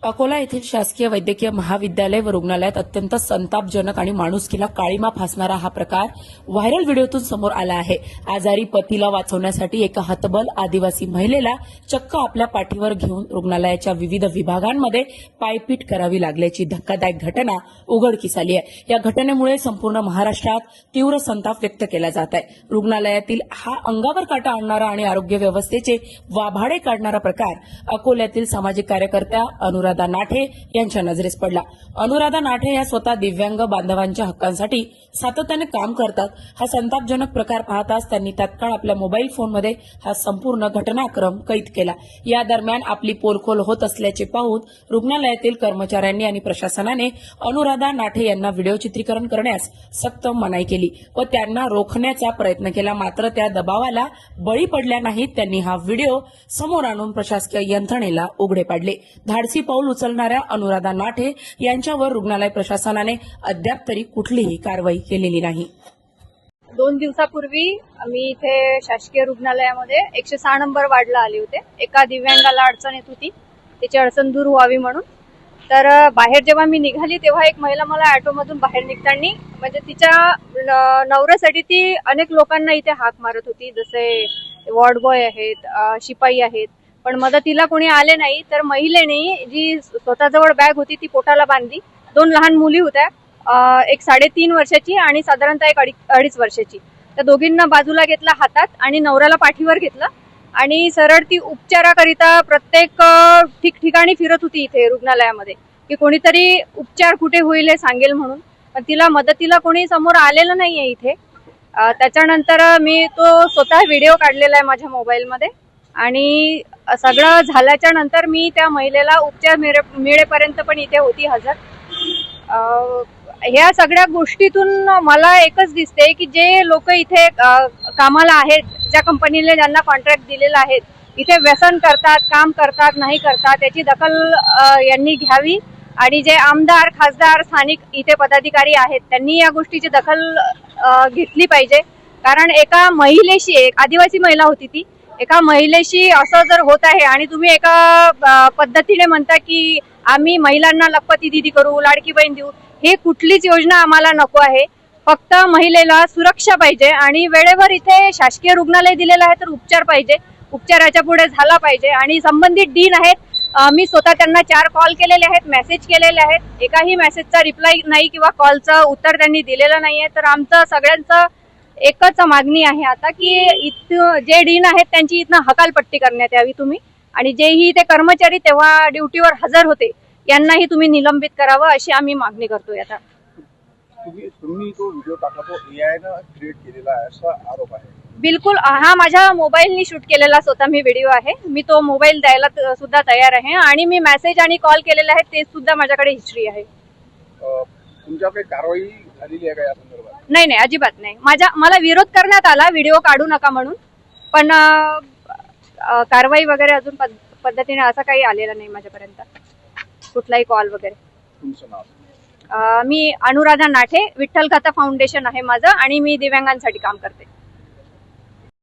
अकोला येथील शासकीय वैद्यकीय महाविद्यालय व रुग्णालयात अत्यंत संतापजनक आणि माणुसकीला काळीमा फासणारा हा प्रकार व्हायरल व्हिडिओतून समोर आला आहे। आजारी पतीला वाचवण्यासाठी एका हतबल आदिवासी महिलेला चक्क आपल्या पाठीवर घेऊन रुग्णालयाच्या विविध विभागांमध्ये पायपीट करावी लागल्याची धक्कादायक घटना उघडकीस आली आहे। या घटनेमुळे संपूर्ण महाराष्ट्रात तीव्र संताप व्यक्त केला जात आहे। रुग्णालयातील हा अंगावर काटा आणणारा आणि आरोग्य व्यवस्थेचे वाभाडे काढणारा प्रकार अकोल्यातील सामाजिक कार्यकर्त्या अनुराधा नाठे यांच्या नजरेस पडला। अनुराधा नाठे या स्वतः दिव्यांग बांधवांच्या हक्कांसाठी सातत्याने काम करतात। हा संतापजनक प्रकार पाहताच त्यांनी तात्काळ आपल्या मोबाईल फोनमध्ये हा संपूर्ण घटनाक्रम कैद केला। या दरम्यान आपली पोलखोल होत असल्याचे पाहून रुग्णालयातील कर्मचाऱ्यांनी आणि प्रशासनाने अनुराधा नाठे यांना व्हिडिओ चित्रीकरण करण्यास सक्त मनाई केली व त्यांना रोखण्याचा प्रयत्न केला। मात्र त्या दबावाला बळी पडल्या नाहीत। त्यांनी हा व्हिडिओ समोर आणून प्रशासकीय यंत्रणेला उघडे पाडले। धाडसी पाऊल उचलणाऱ्या अनुराधा नाठे यांच्यावर रुग्णालय प्रशासनाने अद्याप तरी कुठलीही कारवाई केलेली नाही। 2 दिवसापूर्वी मी इथे शासकीय रुग्णालयामध्ये 106 नंबर वार्डला आले होते। एका दिव्यांगाला अडचण येत होती, त्याची अडचण दूर व्हावी म्हणून। तर बाहेर जेव्हा मी निघाली तेव्हा एक महिला मला ऑटोमधून बाहेर निघताना म्हणजे तिच्या नवऱ्यासाठी ती अनेक लोकांना इथे हाक मारत होती, जसे वॉर्ड बॉय आहेत, शिपाई आहेत, पण मदतीला कोणी आले नाही। तर महिलेने जी स्वतःजवळ बॅग होती ती पोटाला बांधली। 2 लहान मुली होत्या, एक 3.5 वर्षाची आणि साधारणतः एक 2.5 वर्षाची। त्या दोघींना बाजूला घेतला हातात आणि नवऱ्याला पाठीवर घेतलं आणि सरळ ती उपचाराकरिता प्रत्येक ठिकठिकाणी फिरत होती इथे रुग्णालयामध्ये, की कोणीतरी उपचार कुठे होईल हे सांगेल म्हणून। पण तिला मदतीला कोणी समोर आलेलं नाहीये इथे। त्याच्यानंतर मी तो स्वतः व्हिडिओ काढलेला आहे माझ्या मोबाईलमध्ये आणि सगळं झाल्याच्या नंतर मी त्या महिलेला उपचार मिळेपर्यंत पण इथे होती हजर। ह्या सगळ्या गोष्टीतून मला एकच दिसते की जे लोक इथे कामाला आहेत, ज्या कंपनीने ज्यांना कॉन्ट्रॅक्ट दिलेला आहे, इथे व्यसन करतात, काम करतात, नाही करतात, त्याची दखल यांनी घ्यावी आणि जे आमदार, खासदार, स्थानिक इथे पदाधिकारी आहेत त्यांनी या गोष्टीची दखल घेतली पाहिजे। कारण एका महिलेशी, एक आदिवासी महिला होती ती, एका महिलेशी असं जर होत आहे आणि तुम्ही एका पद्धतीने म्हणता की आम्ही महिलांना लखपती दिदी करू, लाडकी बहीण देऊ, हे कुठलीच योजना आम्हाला नको आहे। फक्त महिलेला सुरक्षा पाहिजे आणि वेळेवर इथे शासकीय रुग्णालय दिलेलं आहे तर उपचार पाहिजे, उपचाराच्या पुढे झाला पाहिजे। आणि संबंधित डीन आहेत, मी स्वतः त्यांना 4 कॉल केलेले आहेत, मेसेज केलेले आहेत, एकाही मेसेजचा रिप्लाय नाही किंवा कॉलचं उत्तर त्यांनी दिलेलं नाहीये। तर आमचं सगळ्यांचं एकच मागणी आहे आता की जे डीन आहेत त्यांची इथनं हकालपट्टी करण्यात यावी तुम्ही, आणि जेही ते कर्मचारी तेव्हा ड्युटीवर हजर होते यांनाही तुम्ही निलंबित करावं अशी आम्ही मागणी करतोय। आता तुम्ही तो व्हिडिओ टाकला तो AI ने क्रिएट केलेला आहे असा आरोप आहे। बिलकुल, हा माझ्या मोबाईलनी शूट केलेला स्वतः मी व्हिडिओ आहे। मी तो मोबाईल द्यायला सुद्धा तयार आहे आणि मी मेसेज आणि कॉल केलेला आहे ते सुद्धा माझ्याकडे हिस्ट्री आहे। तुमच्याकडे कारवाई झालेली आहे का या संदर्भात? नाही, अजिबात नाही। मला विरोध करण्यात आला व्हिडिओ काढू नका म्हणून, पण कारवाई वगैरे अजून पद्धतीने असं काही आलेलं नाही माझ्यापर्यंत, कुठलाही कॉल वगैरे। तुमचं नाव? मी अनुराधा नाठे, विठ्ठल कथा फाउंडेशन आहे माझं आणि मी दिव्यांगांसाठी काम करते।